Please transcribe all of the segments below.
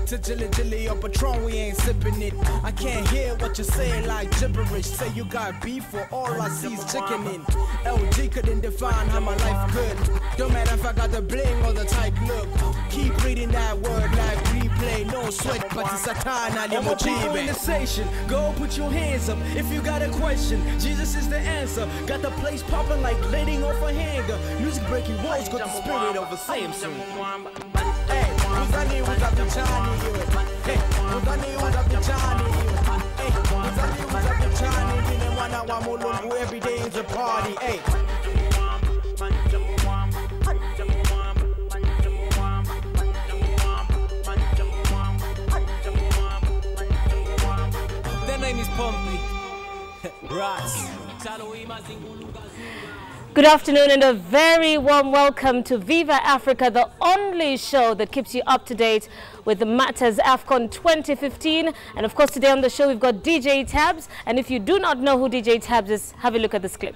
to Jilly or Patron, we ain't sipping it. I can't hear what you're saying like gibberish. Say you got beef for all I see is chicken in. LG couldn't define how my life could. Don't matter if I got the bling or the tight look. Keep reading that word like replay. No sweat, but it's a time I need people in the station. Go put your hands up if you got a question. Jesus is the answer. Got the place popping like letting off a hanger. Music breaking walls, got the spirit of a Samson. Hey, who's that new with the Johnny? Hey, who's that new with the Johnny? Hey, who's that new with the Johnny? Didn't want to Mulungu every day is a party. Hey. Their name is Pompey. Rats. Good afternoon and a very warm welcome to Viva Africa, the only show that keeps you up to date with the matters AFCON 2015. And of course today on the show we've got DJ Tabs, and if you do not know who DJ Tabs is, have a look at this clip.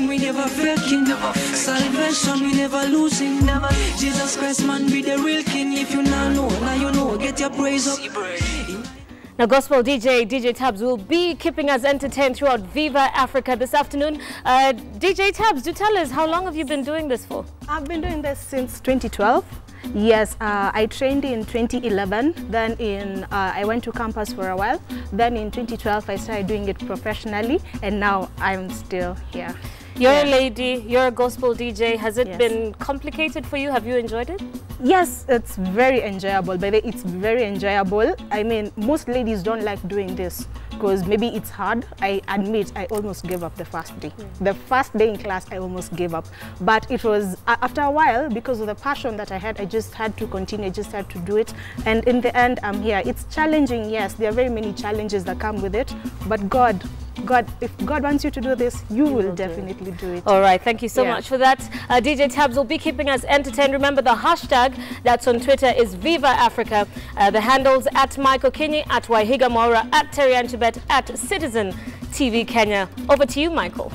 We never faking, salvation we never losing. Jesus Christ man be the real king. If you now know, now you know, get your praise up. Now gospel DJ Tabs will be keeping us entertained throughout Viva Africa this afternoon. DJ Tabs, do tell us, how long have you been doing this for? I've been doing this since 2012. Yes, I trained in 2011, then I went to campus for a while. Then in 2012 I started doing it professionally, and now I'm still here. You're a lady, you're a gospel DJ. Has it been complicated for you? Have you enjoyed it? Yes, it's very enjoyable. By the way, it's very enjoyable. I mean, most ladies don't like doing this because maybe it's hard. I admit I almost gave up the first day. The first day in class, I almost gave up. But it was, after a while, because of the passion that I had, I just had to continue, I just had to do it. And in the end, I'm here. It's challenging, yes. There are very many challenges that come with it. But God, if God wants you to do this, you will definitely do it. All right, thank you so much for that. DJ Tabs will be keeping us entertained. Remember, the hashtag that's on Twitter is Viva Africa. The handles at Michael Kinyi, at Waihiga Maura, at Terry Anchibet, at Citizen TV Kenya. Over to you, Michael.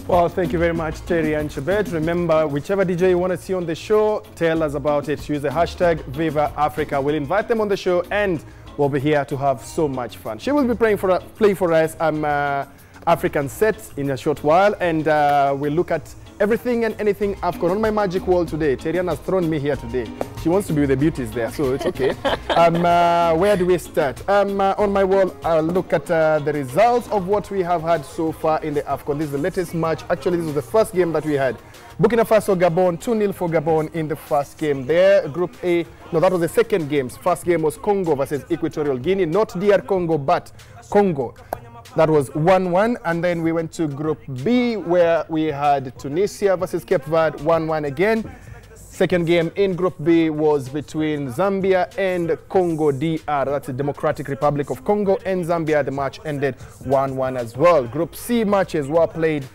Well, thank you very much, Terry Anchibet. Remember, whichever DJ you want to see on the show, tell us about it. Use the hashtag Viva Africa. We'll invite them on the show and we'll be here to have so much fun. She will be playing for us African set in a short while, and we'll look at everything and anything AFCON. On my magic wall today, Terian has thrown me here today. She wants to be with the beauties there, so it's okay. Where do we start? On my wall, I'll look at the results of what we have had so far in the AFCON. This is the latest match. Actually, this was the first game that we had. Burkina Faso, Gabon, 2-0 for Gabon in the first game there. Group A, no, that was the second game. First game was Congo versus Equatorial Guinea. Not DR Congo, but Congo. That was 1-1. And then we went to Group B, where we had Tunisia versus Cape Verde, 1-1 again. Second game in Group B was between Zambia and Congo DR. That's the Democratic Republic of Congo and Zambia. The match ended 1-1 as well. Group C matches were played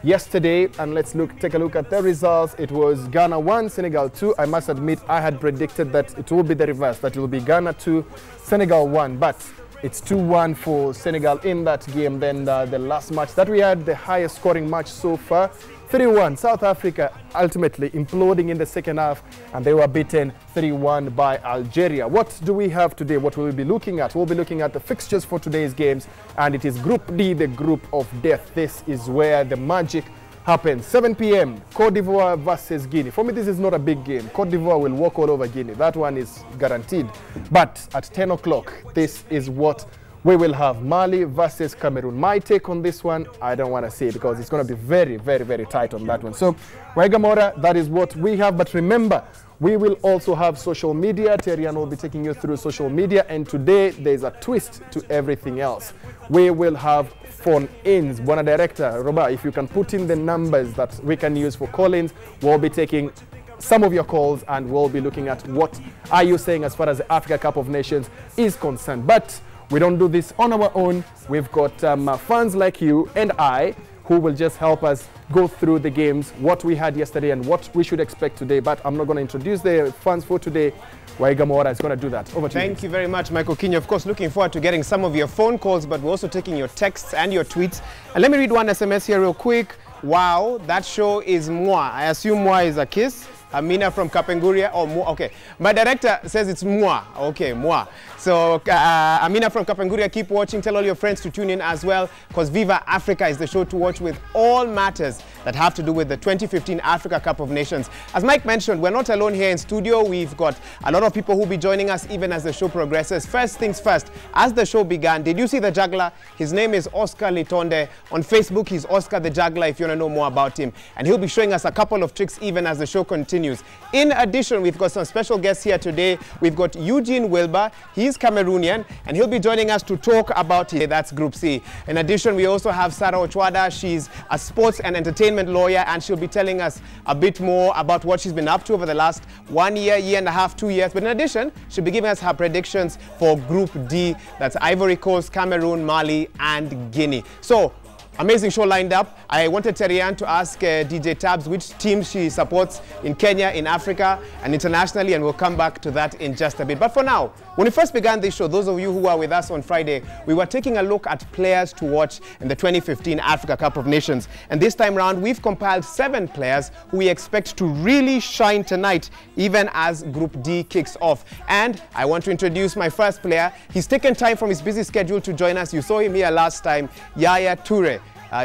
yesterday, and let's take a look at the results. It was Ghana 1, Senegal 2. I must admit, I had predicted that it will be the reverse, that it will be Ghana 2, Senegal 1, but it's 2-1 for Senegal in that game. Then the last match that we had, the highest scoring match so far, 3-1. South Africa ultimately imploding in the second half, and they were beaten 3-1 by Algeria. What do we have today? What will we be looking at? We'll be looking at the fixtures for today's games, and it is Group D, the group of death. This is where the magic happens. 7 p.m. Cote d'Ivoire versus Guinea. For me, this is not a big game. Cote d'Ivoire will walk all over Guinea. That one is guaranteed. But at 10 o'clock, this is what we will have Mali versus Cameroon. My take on this one, I don't want to say because it's going to be very, very, very tight on that one. So, Waigamora, that is what we have. But remember, we will also have social media. Terian will be taking you through social media. And today, there's a twist to everything else. We will have phone-ins. Bona Director, Roba, if you can put in the numbers that we can use for call-ins, we'll be taking some of your calls and we'll be looking at what are you saying as far as the Africa Cup of Nations is concerned. But we don't do this on our own. We've got fans like you and I who will just help us go through the games, what we had yesterday and what we should expect today. But I'm not going to introduce the fans for today. Waigamora is going to do that. Over to you. Thank you very much, Michael Kinya. Of course, looking forward to getting some of your phone calls, but we're also taking your texts and your tweets. And let me read one SMS here real quick. Wow, that show is moi. I assume moi is a kiss. Amina from Kapenguria, or moi, okay. My director says it's moi, okay, moi. So Amina from Kapenguria, keep watching. Tell all your friends to tune in as well, because Viva Africa is the show to watch with all matters that have to do with the 2015 Africa Cup of Nations. As Mike mentioned, we're not alone here in studio. We've got a lot of people who will be joining us even as the show progresses. First things first, as the show began, did you see the juggler? His name is Oscar Litonde. On Facebook, he's Oscar the Juggler if you want to know more about him. And he'll be showing us a couple of tricks even as the show continues. In addition, we've got some special guests here today. We've got Eugene Wilbur. He's Cameroonian, and he'll be joining us to talk about that's Group C. In addition, we also have Sarah Ochwada. She's a sports and entertainment lawyer, and she'll be telling us a bit more about what she's been up to over the last 1 year, year and a half, 2 years. But in addition, she'll be giving us her predictions for Group D. That's Ivory Coast, Cameroon, Mali, and Guinea. So, amazing show lined up. I wanted Terian to ask DJ Tabs which team she supports in Kenya, in Africa, and internationally, and we'll come back to that in just a bit. But for now, when we first began this show, those of you who were with us on Friday, we were taking a look at players to watch in the 2015 Africa Cup of Nations. And this time round, we've compiled 7 players who we expect to really shine tonight, even as Group D kicks off. And I want to introduce my first player. He's taken time from his busy schedule to join us. You saw him here last time, Yaya Toure.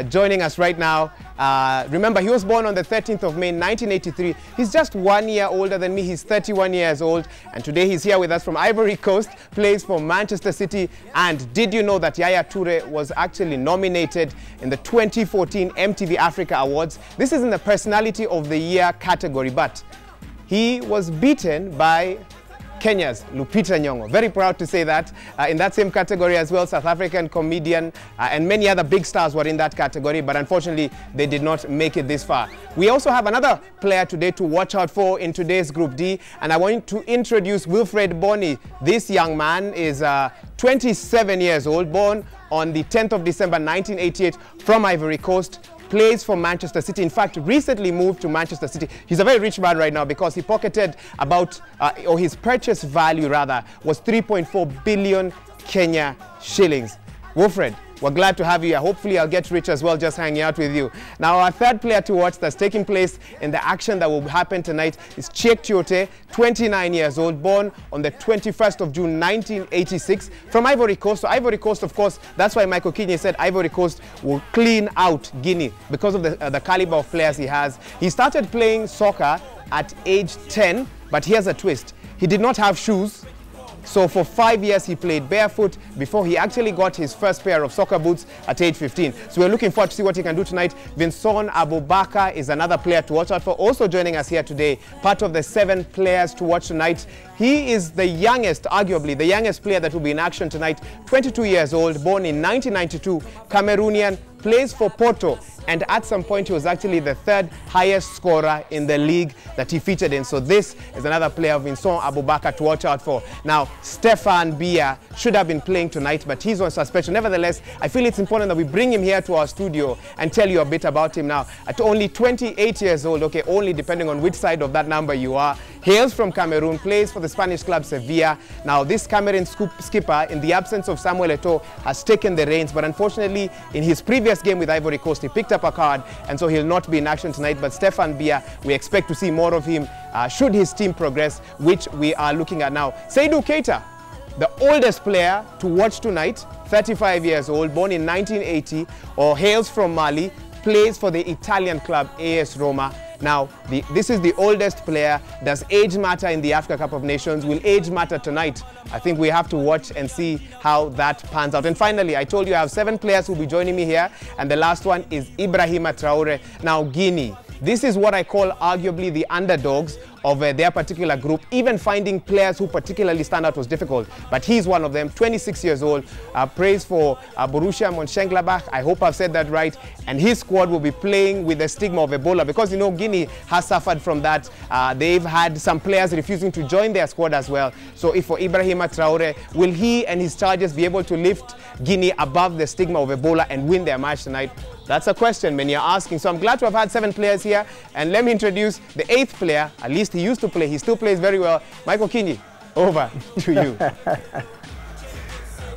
Joining us right now. Remember, he was born on the 13th of May, 1983. He's just 1 year older than me. He's 31 years old. And today he's here with us from Ivory Coast, plays for Manchester City. And did you know that Yaya Toure was actually nominated in the 2014 MTV Africa Awards? This is in the Personality of the Year category, but he was beaten by Kenya's Lupita Nyong'o. Very proud to say that. In that same category as well, South African comedian and many other big stars were in that category, but unfortunately they did not make it this far. We also have another player today to watch out for in today's Group D, and I want to introduce Wilfred Boni. This young man is 27 years old, born on the 10th of December 1988 from Ivory Coast. Plays for Manchester City. In fact, recently moved to Manchester City. He's a very rich man right now because he pocketed about, or his purchase value rather, was 3.4 billion Kenya shillings. Wilfred, we're glad to have you here. Hopefully I'll get rich as well just hanging out with you. Now our third player to watch that's taking place in the action that will happen tonight is Cheick Tiote, 29 years old, born on the 21st of June 1986 from Ivory Coast. So Ivory Coast, of course, that's why Michael Kinya said Ivory Coast will clean out Guinea because of the caliber of players he has. He started playing soccer at age 10, but here's a twist. He did not have shoes. So for 5 years he played barefoot before he actually got his first pair of soccer boots at age 15. So we're looking forward to see what he can do tonight. Vincent Abubakar is another player to watch out for, also joining us here today, part of the 7 players to watch tonight. He is the youngest, arguably the youngest player that will be in action tonight, 22 years old, born in 1992, Cameroonian, plays for Porto, and at some point he was actually the 3rd highest scorer in the league that he featured in. So this is another player, Vincent Abubakar, to watch out for. Now, Stefan Biya should have been playing tonight, but he's on suspension. Nevertheless, I feel it's important that we bring him here to our studio and tell you a bit about him now. At only 28 years old, okay, only depending on which side of that number you are, hails from Cameroon, plays for the Spanish club Sevilla. Now, this Cameroon skipper, in the absence of Samuel Eto'o, has taken the reins, but unfortunately, in his previous game with Ivory Coast, he picked up a card, and so he'll not be in action tonight. But Stefan Biya, we expect to see more of him should his team progress, which we are looking at now. Seydou Keita, the oldest player to watch tonight, 35 years old, born in 1980, or hails from Mali, plays for the Italian club AS Roma. Now, this is the oldest player. Does age matter in the Africa Cup of Nations? Will age matter tonight? I think we have to watch and see how that pans out. And finally, I told you I have 7 players who will be joining me here, and the last one is Ibrahima Traore. Now, Guinea. This is what I call arguably the underdogs of their particular group. Even finding players who particularly stand out was difficult. But he's one of them, 26 years old. Praise for Borussia Mönchengladbach. I hope I've said that right. And his squad will be playing with the stigma of Ebola because, you know, Guinea has suffered from that. They've had some players refusing to join their squad as well. So if for Ibrahima Traore, will he and his charges be able to lift Guinea above the stigma of Ebola and win their match tonight? That's a question many are asking. So I'm glad to have had 7 players here. And let me introduce the 8th player. At least he used to play. He still plays very well. Michael Kinyi, over to you.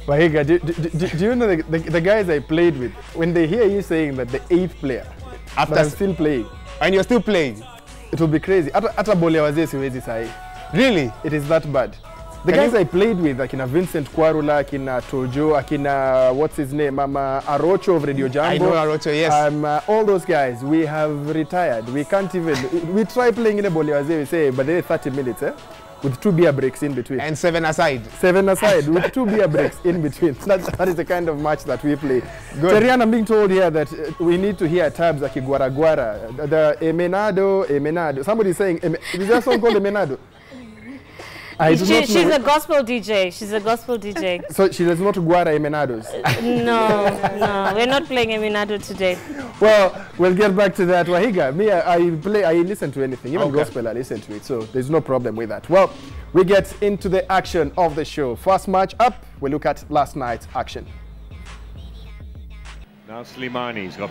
Wahiga, do you know the guys I played with, when they hear you saying that the 8th player, but I'm still playing. And you're still playing? It will be crazy. Ata bole wazee siwezi sahi. Really? It is that bad. The guys I played with, akina Vincent Kwarula, akina Tojo, akina, what's his name, Arocho of Radio Jambo. I know Arocho, yes. All those guys, we have retired. We can't even, we try playing in a bole wazee, we say, but they're 30 minutes, with 2 beer breaks in between. And 7 aside. 7 aside, with 2 beer breaks in between. That is the kind of match that we play. Terian, I'm being told here that we need to hear tabs like Guara Guara, the Emenado. Somebody's saying, is there a song called Emenado? She's a gospel DJ. She's a gospel DJ. So she does not guara emenados? No, we're not playing emenado today. Well, we'll get back to that. Wahiga, me, I listen to anything. Even gospel, I listen to it. So there's no problem with that. Well, we get into the action of the show. First match up, we look at last night's action. Now Slimani's got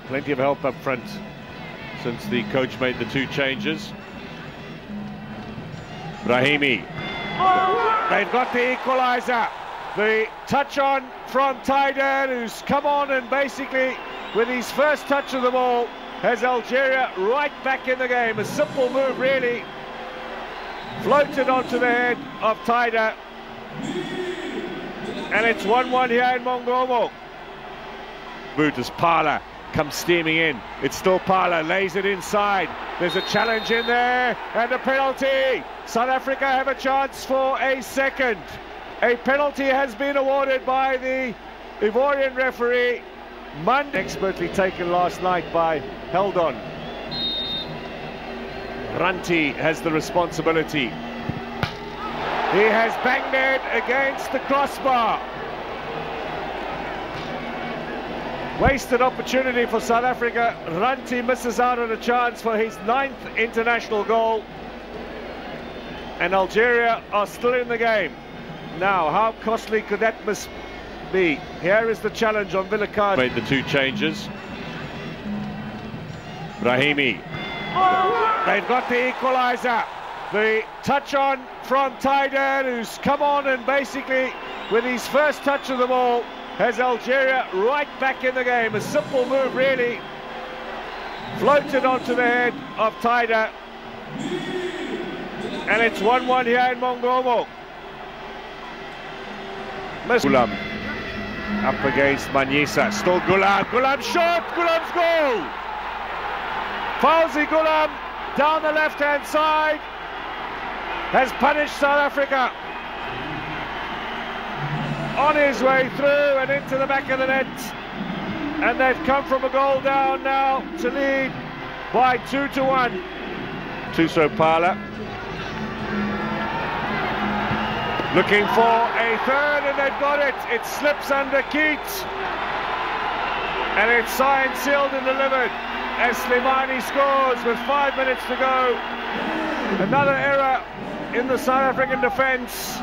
plenty of help up front since the coach made the 2 changes. Brahimi, they've got the equaliser. The touch on from Taider, who's come on and basically, with his first touch of the ball, has Algeria right back in the game. A simple move, really. Floated onto the head of Taider. And it's 1-1 here in Mongomo. Butas Parla comes steaming in. It's still Parla, lays it inside. There's a challenge in there and a penalty. South Africa have a chance for a second. A penalty has been awarded by the Ivorian referee. Mund, expertly taken last night by Heldon. Ranti has the responsibility. He has banged it against the crossbar. Wasted opportunity for South Africa. Ranti misses out on a chance for his 9th international goal. And Algeria are still in the game. Now, how costly could that miss be? Here is the challenge on Villicard. Made the 2 changes. Brahimi. They've got the equaliser. The touch on from Taider, who's come on and basically, with his first touch of the ball, has Algeria right back in the game. A simple move, really. Floated onto the head of Taider. And it's 1-1 here in Mongomo. Gulam up against Manyisa. Still Gulam. Gulam shot. Gulam's goal. Fauzi Gulam down the left-hand side has punished South Africa. On his way through and into the back of the net. And they've come from a goal down now to lead by 2-1. Tuso Parla. Looking for a third, and they've got it. It slips under Keats. And it's signed, sealed and delivered as Slimani scores with 5 minutes to go. Another error in the South African defence.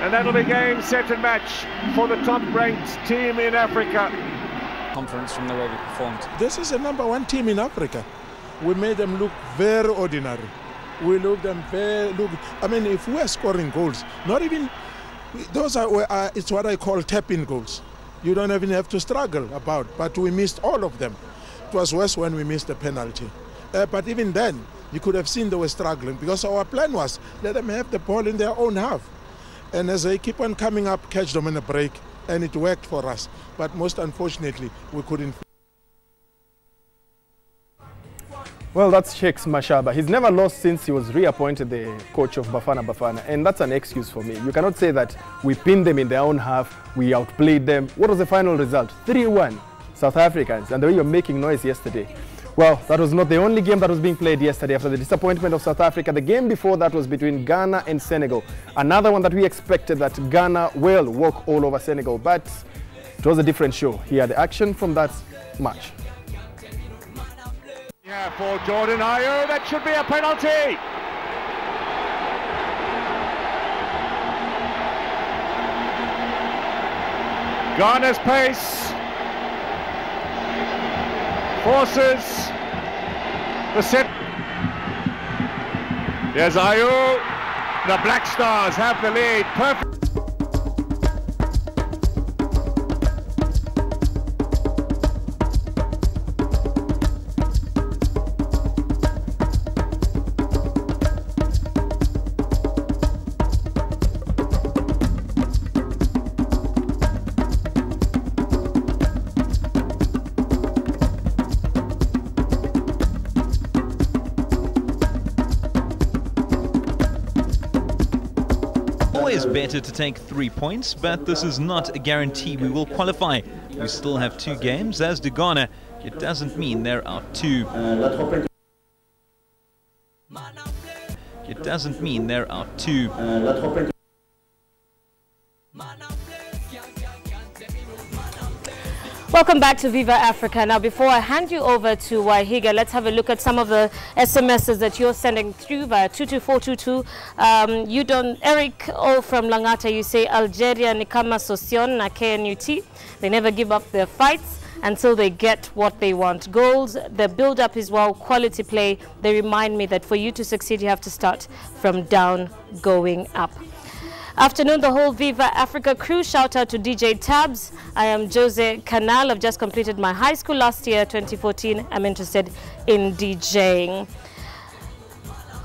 And that'll be game, set and match for the top-ranked team in Africa. Confidence from the way we performed. This is a #1 team in Africa. We made them look very ordinary. We look them very I mean, if we are scoring goals, not even those are it's what I call tap-in goals. You don't even have to struggle about, but we missed all of them. It was worse when we missed the penalty. But even then, you could have seen they were struggling because our plan was let them have the ball in their own half. And as they keep on coming up, catch them in a break, and it worked for us. But most unfortunately, we couldn't. Well, that's Sheikh Mashaba. He's never lost since he was reappointed the coach of Bafana, and that's an excuse for me. You cannot say that we pinned them in their own half, we outplayed them. What was the final result? 3-1, South Africans, and the way you're making noise yesterday. Well, that was not the only game that was being played yesterday after the disappointment of South Africa. The game before that was between Ghana and Senegal. Another one that we expected that Ghana will walk all over Senegal, but it was a different show. Here, the action from that match. Yeah, for Jordan Ayew, that should be a penalty. Ghana's pace forces the set. There's Ayew. The Black Stars have the lead. Perfect. Always better to take 3 points, but this is not a guarantee we will qualify. We still have 2 games, as do Ghana. It doesn't mean they're out 2. It doesn't mean they're out 2. Welcome back to Viva Africa. Now, before I hand you over to Wahiga, let's have a look at some of the SMSs that you're sending through via 22422. You don't, Eric O from Langata, you say Algeria ni kama Sosion na KNUT. They never give up their fights until they get what they want. Goals, the build-up is well, quality play. They remind me that for you to succeed, you have to start from down going up. Afternoon, the whole Viva Africa crew. Shout out to DJ Tabs. I am Jose Canal. I've just completed my high school last year, 2014. I'm interested in DJing.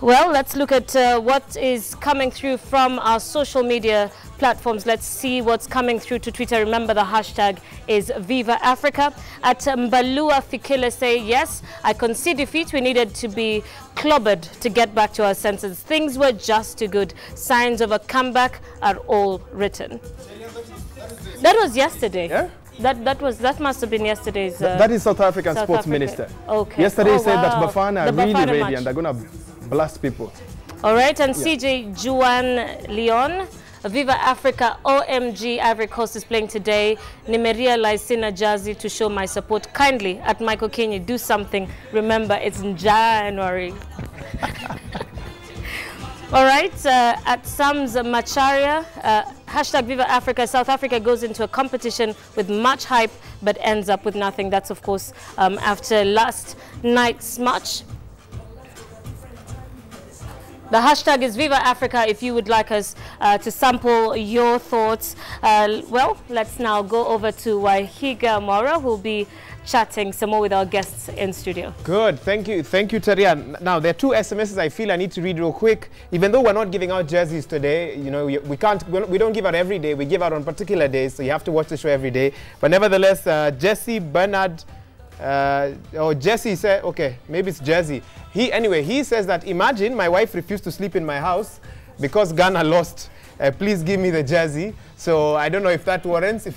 Well, let's look at what is coming through from our social media platforms. Let's see what's coming through to Twitter. Remember, the hashtag is Viva Africa. At Mbalua Fikile say, yes, I concede defeat. We needed to be clobbered to get back to our senses. Things were just too good. Signs of a comeback are all written. That was yesterday. Yeah? That must have been yesterday's. That is South African sports minister. Okay. Yesterday he said that Bafana are really ready match. and they're going to blast people. All right, and CJ Juan Leon, Viva Africa, OMG, Ivory Coast is playing today. Nimerealize sina jersey to show my support. Kindly, at Michael Kenya, do something. Remember, it's in January. All right, at Sams Macharia, hashtag Viva Africa, South Africa goes into a competition with much hype but ends up with nothing. That's, of course, after last night's match. The hashtag is Viva Africa if you would like us to sample your thoughts. Well, let's now go over to Wahiga Mora, who will be chatting some more with our guests in studio. Good, thank you, Taria. Now, there are 2 SMSs I feel I need to read real quick. Even though we're not giving out jerseys today, you know, we don't give out every day. We give out on particular days, so you have to watch the show every day. But nevertheless, Jesse Bernard, Jesse said, okay, maybe it's Jesse. He says that, imagine my wife refused to sleep in my house because Ghana lost. Please give me the jersey. So I don't know if that warrants.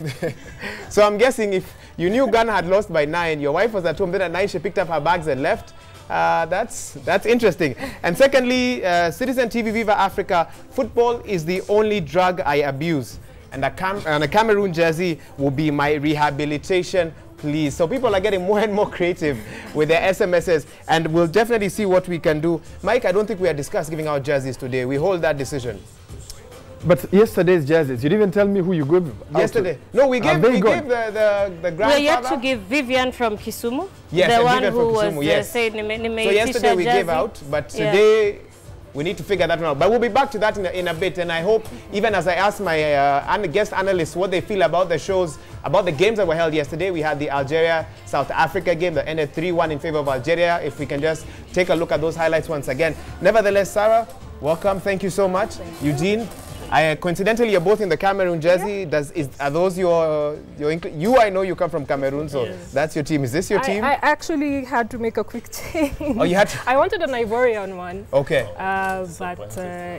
So I'm guessing if you knew Ghana had lost by 9, your wife was at home, then at 9 she picked up her bags and left. That's interesting. And secondly, Citizen TV Viva Africa, football is the only drug I abuse. And a Cameroon jersey will be my rehabilitation. Please. So people are getting more and more creative with their SMSs, and we'll definitely see what we can do. Mike, I don't think we had discussed giving out jerseys today. We hold that decision. But yesterday's jerseys, you didn't even tell me who you gave yesterday. No, we gave the grandfather. We're yet to give Vivian from Kisumu. Yes, the one Vivian who from Kisumu, was yes. So yesterday we gave out, but today we need to figure that one out. But we'll be back to that in a bit, and I hope, even as I ask my guest analysts what they feel about the shows, about the games that were held yesterday. We had the Algeria-South Africa game that ended 3-1 in favor of Algeria. If we can just take a look at those highlights once again. Nevertheless, Sarah, welcome. Thank you so much. Eugene, Coincidentally, you're both in the Cameroon jersey. Are those your I know you come from Cameroon, so that's your team. Is this your team? I actually had to make a quick change. Oh, you had to? I wanted an Ivorian one. Okay. But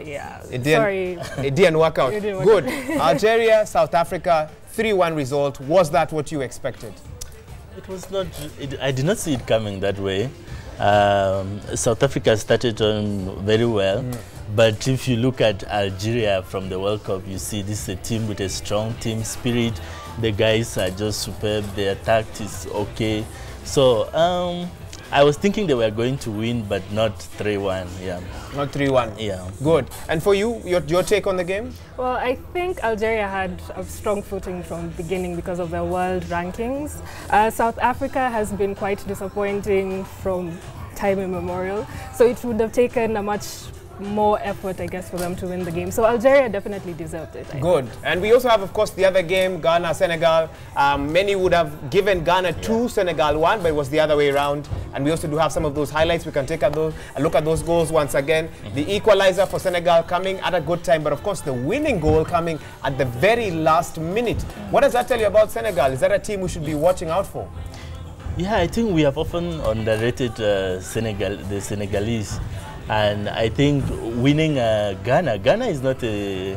yeah, sorry. It didn't work out. Good. Algeria, South Africa, 3-1 result. Was that what you expected? It was not. I did not see it coming that way. South Africa started on very well. But if you look at Algeria from the World Cup, you see this is a team with a strong team spirit. The guys are just superb. Their attack is okay. So I was thinking they were going to win, but not 3-1. Yeah. Not 3-1. Yeah. Good. And for you, your take on the game? Well, I think Algeria had a strong footing from the beginning because of their world rankings. South Africa has been quite disappointing from time immemorial. So it would have taken a much more effort, I guess, for them to win the game. So Algeria definitely deserved it. Good. And we also have, of course, the other game, Ghana, Senegal. Many would have given Ghana 2, Senegal 1, but it was the other way around. And we also do have some of those highlights. We can take a look at those goals once again. The equalizer for Senegal coming at a good time, but of course the winning goal coming at the very last minute. What does that tell you about Senegal? Is that a team we should be watching out for? Yeah, I think we have often underrated the Senegalese. And I think winning Ghana is not a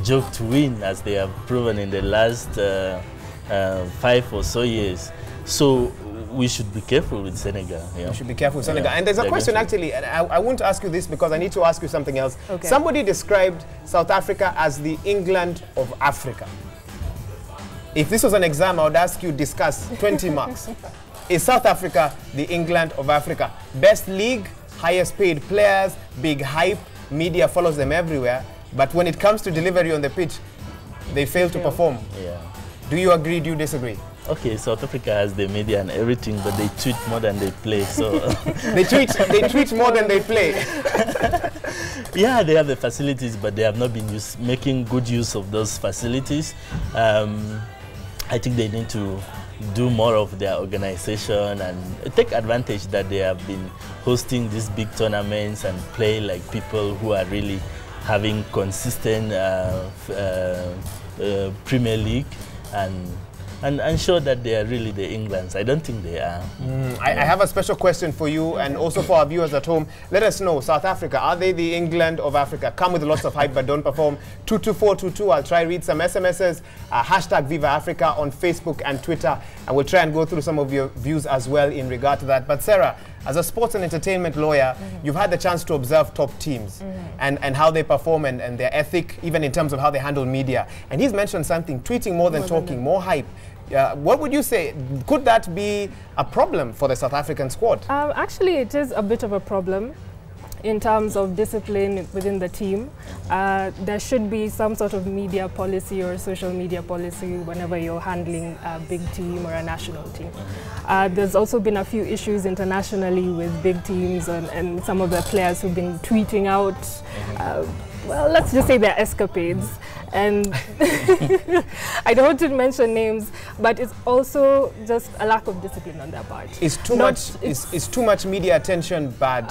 joke to win, as they have proven in the last 5 or so years. So we should be careful with Senegal. Yeah. We should be careful with Senegal. Yeah. And there's a question actually, and I won't ask you this because I need to ask you something else. Okay. Somebody described South Africa as the England of Africa. If this was an exam, I would ask you discuss 20 marks. Is South Africa the England of Africa? Best league, highest paid players, big hype, media follows them everywhere, but when it comes to delivery on the pitch, they fail to perform. Yeah. Do you agree, do you disagree? Okay, South Africa has the media and everything, but they tweet more than they play, so... they tweet more than they play. Yeah, they have the facilities, but they have not been making good use of those facilities. I think they need to do more of their organization and take advantage that they have been hosting these big tournaments and play like people who are really having consistent Premier League and ensure that they are really the Englands. I don't think they are. I have a special question for you and also for our viewers at home. Let us know, South Africa, are they the England of Africa? Come with lots of hype but don't perform. 22422, I'll try read some SMSs. Hashtag Viva Africa on Facebook and Twitter. And we'll try and go through some of your views as well in regard to that. But Sarah, as a sports and entertainment lawyer, you've had the chance to observe top teams and how they perform and their ethic, even in terms of how they handle media. And he's mentioned something, tweeting more than talking, more hype. What would you say? Could that be a problem for the South African squad? Actually, it is a bit of a problem in terms of discipline within the team. There should be some sort of media policy or social media policy whenever you're handling a big team or a national team. There's also been a few issues internationally with big teams and some of the players who've been tweeting out, well, let's just say their escapades. And I don't want to mention names, but it's also just a lack of discipline on their part. Is too much media attention bad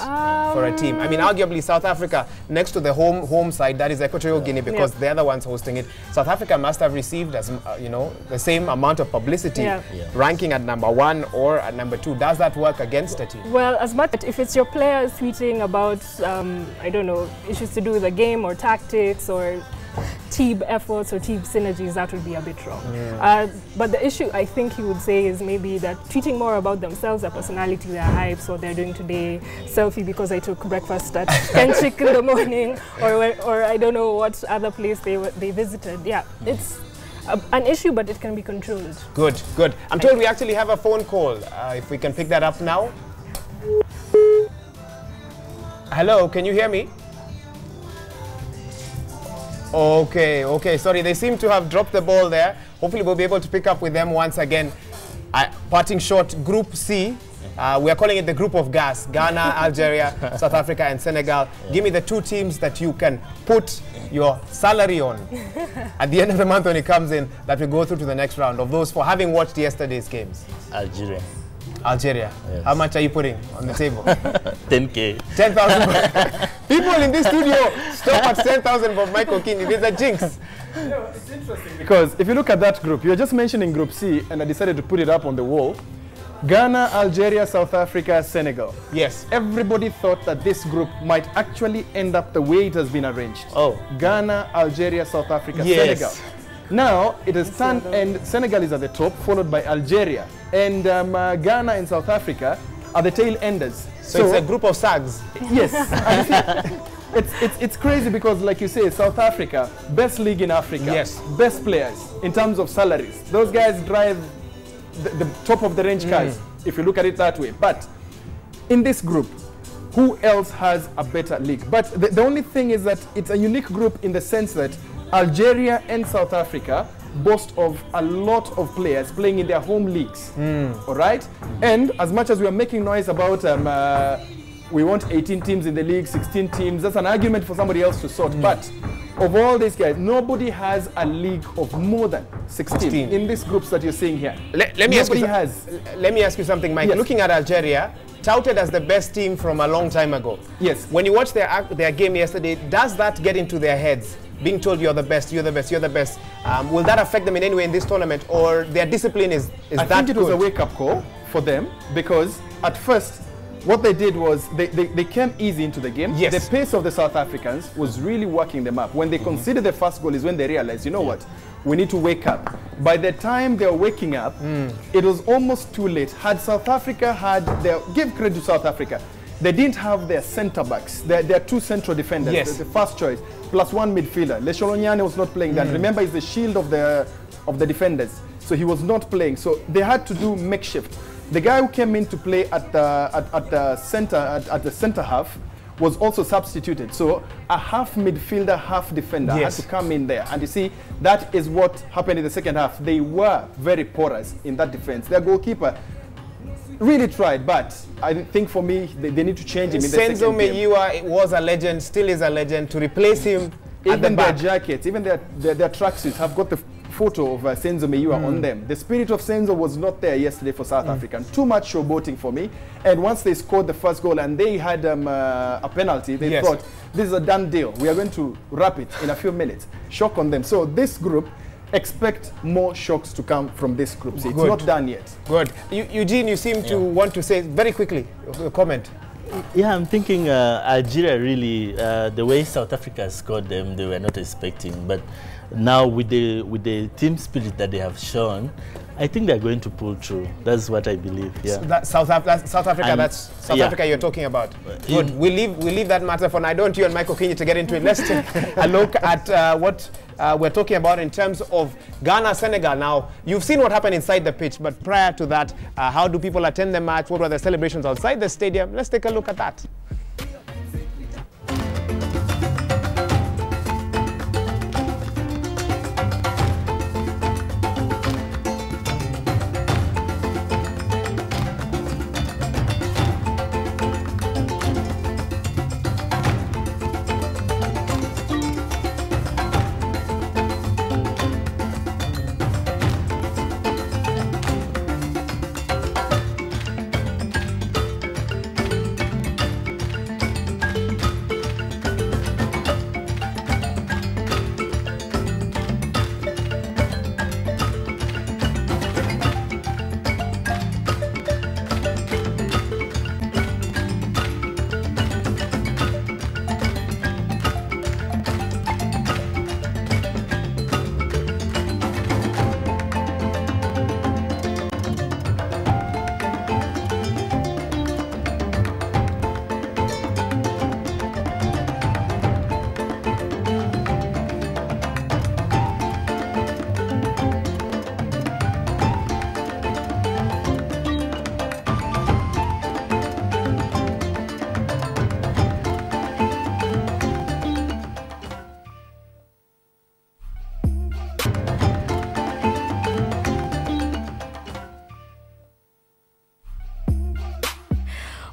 for a team? I mean, arguably South Africa, next to the home side, that is Equatorial Guinea, because they're the ones hosting it. South Africa must have received, as the same amount of publicity, ranking at #1 or at #2. Does that work against a team? Well, as much if it's your players tweeting about, I don't know, issues to do with the game or tactics or team efforts or team synergies, that would be a bit wrong. But the issue, I think he would say, is maybe that tweeting more about themselves, their personality, their hypes, what they're doing today, selfie because I took breakfast at 10 chick in the morning, or I don't know what other place they visited. Yeah, it's an issue, but it can be controlled. Good, good. I'm told we actually have a phone call. If we can pick that up now. Hello, can you hear me? Okay, sorry, they seem to have dropped the ball there. Hopefully we'll be able to pick up with them once again. Parting short, Group C. We are calling it the group of gas. Ghana, Algeria, South Africa and Senegal. Give me the 2 teams that you can put your salary on at the end of the month when it comes in, that we go through to the next round of those for having watched yesterday's games. Algeria. Algeria. Yes. How much are you putting on the table? 10K. 10,000. People in this studio stop at 10,000 for Michael Kinney. There's a jinx. It's interesting because if you look at that group, you're just mentioning Group C, and I decided to put it up on the wall. Ghana, Algeria, South Africa, Senegal. Yes. Everybody thought that this group might actually end up the way it has been arranged. Oh. Ghana, Algeria, South Africa, Yes. Senegal. Now, it has turned, and Senegal is at the top, followed by Algeria. And Ghana and South Africa are the tail enders. So it's a group of sags. Yes. It's crazy because, like you say, South Africa, best league in Africa. Yes. Best players in terms of salaries. Those guys drive the top of the range cars, if you look at it that way. But in this group, who else has a better league? But the only thing is that it's a unique group in the sense that Algeria and South Africa boast of a lot of players playing in their home leagues. All right? And as much as we are making noise about we want 18 teams in the league, 16 teams, that's an argument for somebody else to sort. But of all these guys, nobody has a league of more than 16 in these groups that you're seeing here. Let me ask you something, Mike. Yes. Looking at Algeria, touted as the best team from a long time ago. Yes. When you watch their game yesterday, does that get into their heads? Being told you're the best, you're the best, you're the best. Will that affect them in any way in this tournament, or their discipline is that good? I think it was a wake-up call for them, because at first, what they did was they came easy into the game. Yes. The pace of the South Africans was really working them up. When they conceded the first goal is when they realized, you know what, we need to wake up. By the time they were waking up, it was almost too late. Had South Africa had give credit to South Africa, they didn't have their centre backs, their two central defenders, Yes. the first choice, plus one midfielder. Lesholonyane was not playing that. Remember, he's the shield of the defenders, so he was not playing. So they had to do makeshift. The guy who came in to play at the center half was also substituted. So a half midfielder, half defender had to come in there. And you see, that is what happened in the second half. They were very porous in that defense. Their goalkeeper really tried, but I think for me, they need to change him in the second game. Senzo Meyiwa was a legend, still is a legend. To replace him at the Even their back. jackets, even their tracksuits have got the photo of Senzo Meyiwa on them. The spirit of Senzo was not there yesterday for South Africa. Too much showboating for me. And once they scored the first goal and they had a penalty, they thought, this is a done deal. We are going to wrap it in a few minutes. Shock on them. So this group, expect more shocks to come from this group. See, it's not done yet. Good. Eugene, you seem to want to say very quickly a comment. Yeah, I'm thinking Algeria really, the way South Africa scored them, they were not expecting. But now with the team spirit that they have shown, I think they're going to pull through. That's what I believe. Yeah. So that's South Africa. And that's South Africa you're talking about. Good. We leave that matter for now. I don't want you and Michael Kinney to get into it. Let's take a look at what we're talking about in terms of Ghana, Senegal. Now, you've seen what happened inside the pitch, but prior to that, how do people attend the match? What were the celebrations outside the stadium? Let's take a look at that.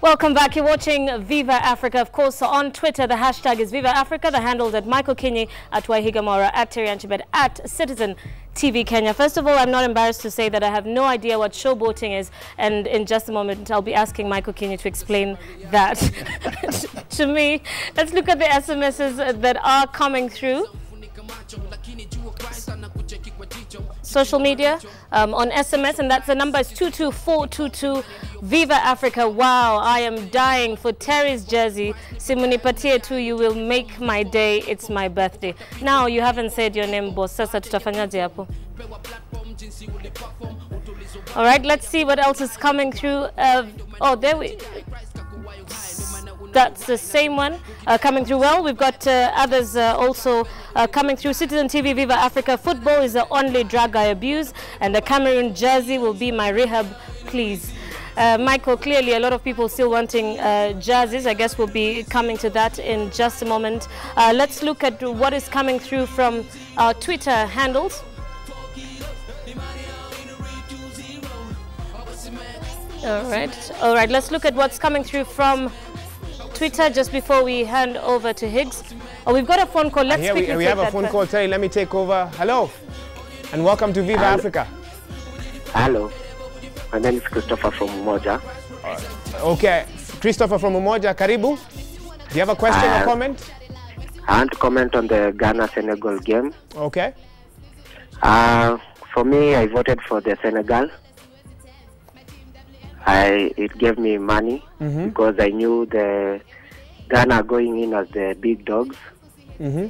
Welcome back. You're watching Viva Africa. Of course, on Twitter, the hashtag is Viva Africa. The handles at Michael Kinyi, at Waihigamora, at Terry Anchibet, at Citizen TV Kenya. First of all, I'm not embarrassed to say that I have no idea what showboating is, and in just a moment, I'll be asking Michael Kinyi to explain that to me. Let's look at the SMSs that are coming through. Social media on SMS, and that's the number is 22422. Viva Africa. Wow, I am dying for Terry's jersey. Simunipatie tu, you will make my day. It's my birthday. Now you haven't said your name, boss. Sasa tutafanyaje hapo? All right, let's see what else is coming through. Oh, there we. That's the same one coming through. Well, we've got others also coming through. Citizen TV, Viva Africa. Football is the only drug I abuse, and the Cameroon jersey will be my rehab, please. Michael, clearly a lot of people still wanting jerseys. I guess we'll be coming to that in just a moment. Let's look at what is coming through from our Twitter handles. All right. Let's look at what's coming through from Twitter just before we hand over to Higgs. Oh, we've got a phone call. Let's quickly take we have a phone call. Terry, let me take over. Hello, and welcome to Viva Africa. Hello, my name is Christopher from Umoja. Okay, Christopher from Umoja, karibu. Do you have a question or comment? I want to comment on the Ghana-Senegal game. Okay. For me, I voted for the Senegal. It gave me money because I knew the Ghana going in as the big dogs,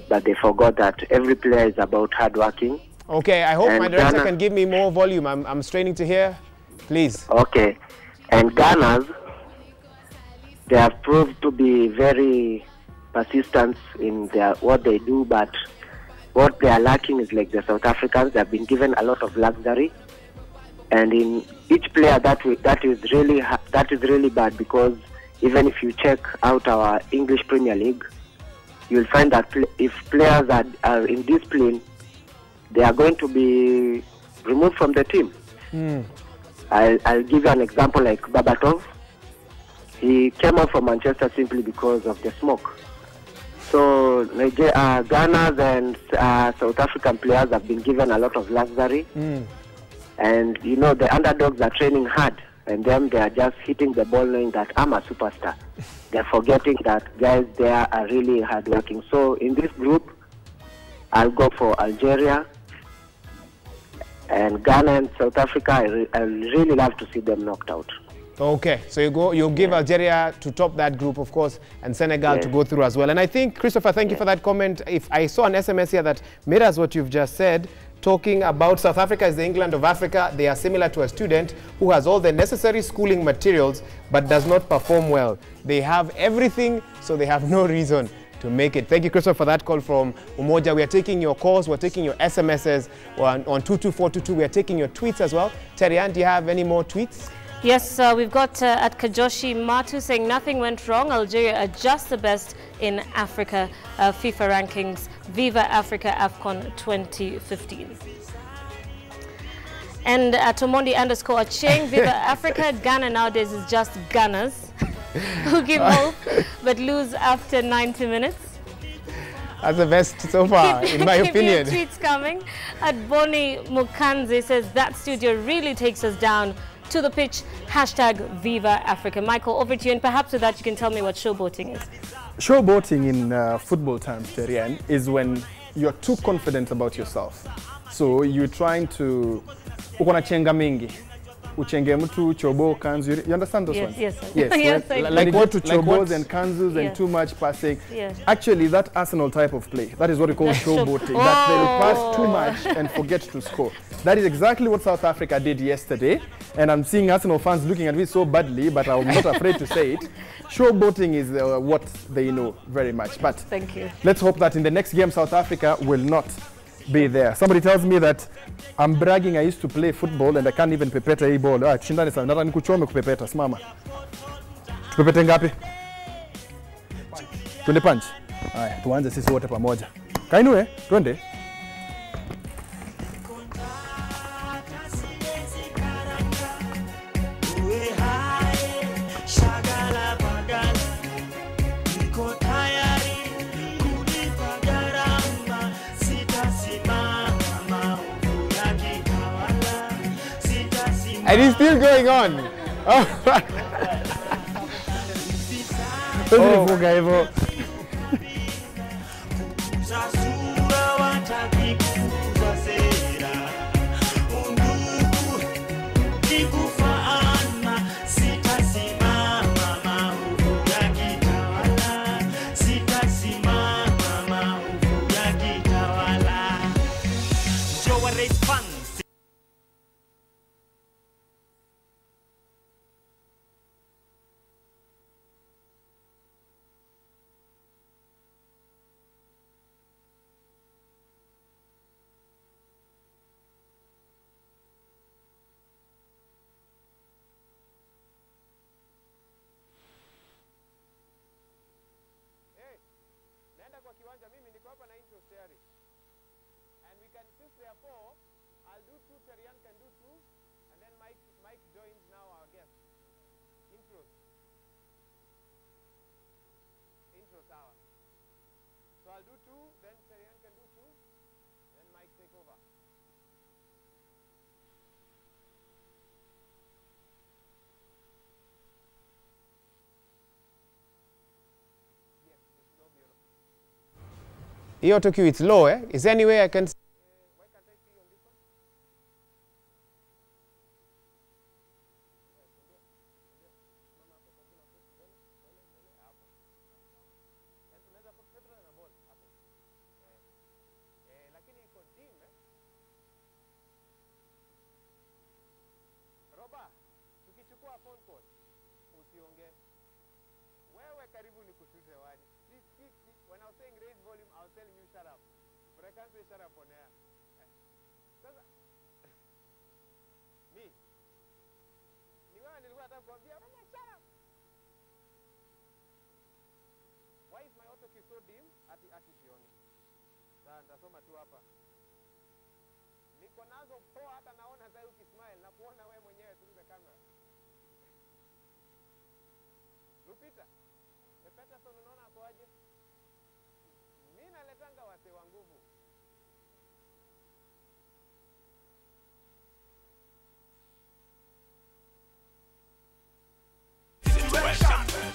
but they forgot that every player is about hard working. Okay, I hope my director can give me more volume. I'm straining to hear. Please. Okay, and Ghana's, they have proved to be very persistent in what they do, but what they are lacking is like the South Africans. They have been given a lot of luxury. And in each player, that is really bad, because even if you check out our English Premier League, you'll find that if players are indisciplined, they are going to be removed from the team. I'll give you an example like Babatov. He came out from Manchester simply because of the smoke. So Ghana's and South African players have been given a lot of luxury. And, you know, the underdogs are training hard, and them, they are just hitting the ball knowing that I'm a superstar. They're forgetting that guys there are really hardworking. So in this group, I'll go for Algeria, and Ghana and South Africa. I really love to see them knocked out. Okay, so you'll give Algeria to top that group, of course, and Senegal to go through as well. And I think, Christopher, thank you for that comment. If I saw an SMS here that mirrors what you've just said, talking about South Africa as the England of Africa. They are similar to a student who has all the necessary schooling materials but does not perform well. They have everything, so they have no reason to make it. Thank you, Christopher, for that call from Umoja. We are taking your calls, we're taking your SMSs on 22422. We are taking your tweets as well. Terry Ann, do you have any more tweets? Yes, we've got at Kajoshi Matu saying nothing went wrong. Algeria are just the best in Africa. FIFA rankings, Viva Africa AFCON 2015. And Tomondi _ Acheng, Viva Africa, Ghana nowadays is just Gunners who give hope but lose after 90 minutes. That's the best so far, in my opinion. Keep your tweets coming. At Boni Mukanzi says that studio really takes us down to the pitch, hashtag Viva Africa. Michael, over to you, and perhaps with that you can tell me what showboating is. Showboating in football terms, Terian, is when you're too confident about yourself. So you're trying to ukona chenga mingi. Uchenge mtu chobo kanzu. You understand those ones? Yes. Yes. Like what to chobos and kanzus and too much passing. Yes. Actually, that Arsenal type of play, that is what we call showboating. That they will pass too much and forget to score. That is exactly what South Africa did yesterday. And I'm seeing Arsenal fans looking at me so badly, but I'm not afraid to say it. Showboating is what they know very much. But thank you. Let's hope that in the next game, South Africa will not be there. Somebody tells me that I'm bragging I used to play football and I can't even pepeta a ball. Tushindane sana. Nataka nikuchome kupepeta. Simama. Tupepete ngapi? Twende punch. Haya, tuanze sisi wote pamoja. Kainue, twende. And it's still going on. Oh. Oh. And we can, since there are 4, I'll do 2, Terian can do 2, and then Mike joins now our guest. Intros. Intros hour. So I'll do 2, then Terian can do 2, then Mike take over. Yes, it's low beyond. The auto cue, it's low, eh? Is there any way I can... Why can't I see on this one? Lakini iko dim, eh? Roba, tukichukua phone call, usiongee. Wewe karibu nikushushe wadi. When I was saying raise volume, I was telling you shut up. But I can't say shut up on air. Sasa, ni wewe nilikuwa nataka kuambia, shut up. Why is my auto key so dim? Ati sioni. Sasa nitasoma tu hapa. Niko nazo poa, hata naona sasa ukismile na kuona wewe mwenyewe through the camera. Lupita, Peterson unaona akoaje? Mimi naletanga wase wa nguvu.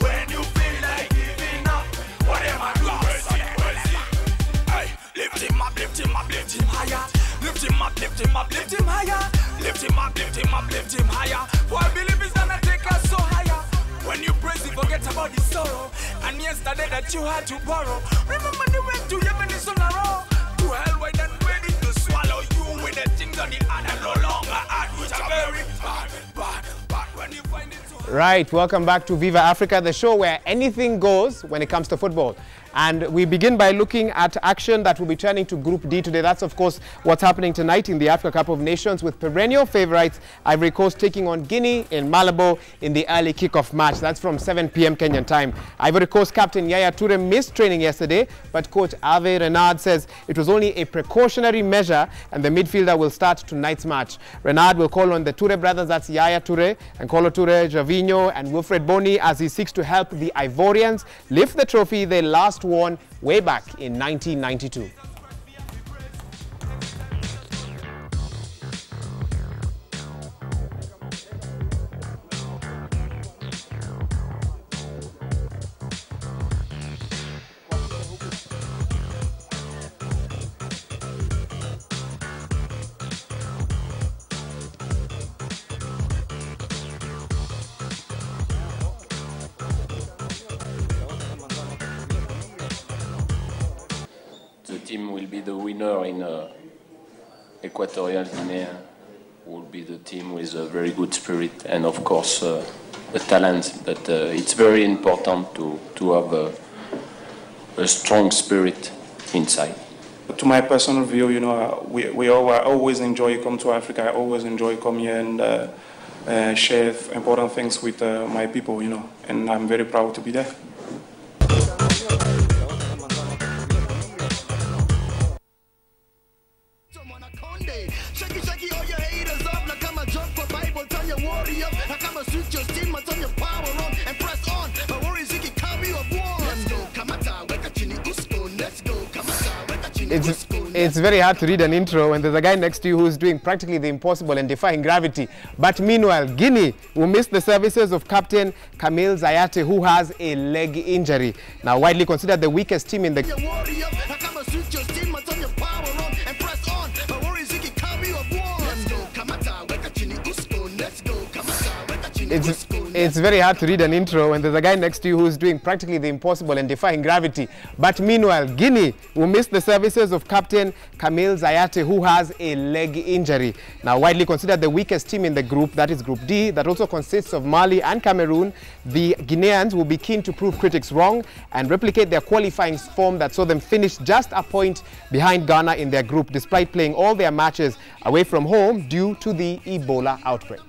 When you feel like giving up, whatever do, lift him up, lift him up, lift him higher. Lift him up, lift him up, lift him higher. Lift him up, lift him up, lift him higher. For I believe it's gonna take us so higher. When you praise, you forget about the sorrow. And yesterday that you had to borrow. Remember the way to Yemen is on a roll. To hell wide and ready to swallow you with the things on the hand and no longer add, which are very bad when you find it so. Right, welcome back to Viva Africa, the show where anything goes when it comes to football. And we begin by looking at action that will be turning to Group D today. That's, of course, what's happening tonight in the Africa Cup of Nations with perennial favourites Ivory Coast taking on Guinea in Malabo in the early kickoff match. That's from 7 p.m. Kenyan time. Ivory Coast captain Yaya Toure missed training yesterday, but coach Hervé Renard says it was only a precautionary measure and the midfielder will start tonight's match. Renard will call on the Toure brothers, that's Yaya Toure, Nkolo Toure, Javinho and Wilfred Bony as he seeks to help the Ivorians lift the trophy they last won way back in 1992. Team will be the winner in Equatorial Guinea, will be the team with a very good spirit and of course the talent, but it's very important to have a strong spirit inside. To my personal view, you know, I always enjoy come to Africa. I always enjoy come here and share important things with my people, you know, and I'm very proud to be there. It's very hard to read an intro when there's a guy next to you who's doing practically the impossible and defying gravity. But meanwhile, Guinea will miss the services of Captain Camille Zayate, who has a leg injury. Now, widely considered the weakest team in the... It's very hard to read an intro when there's a guy next to you who's doing practically the impossible and defying gravity. But meanwhile, Guinea will miss the services of Captain Camille Zayate, who has a leg injury. Now, widely considered the weakest team in the group, that is Group D, that also consists of Mali and Cameroon, the Guineans will be keen to prove critics wrong and replicate their qualifying form that saw them finish just a point behind Ghana in their group, despite playing all their matches away from home due to the Ebola outbreak.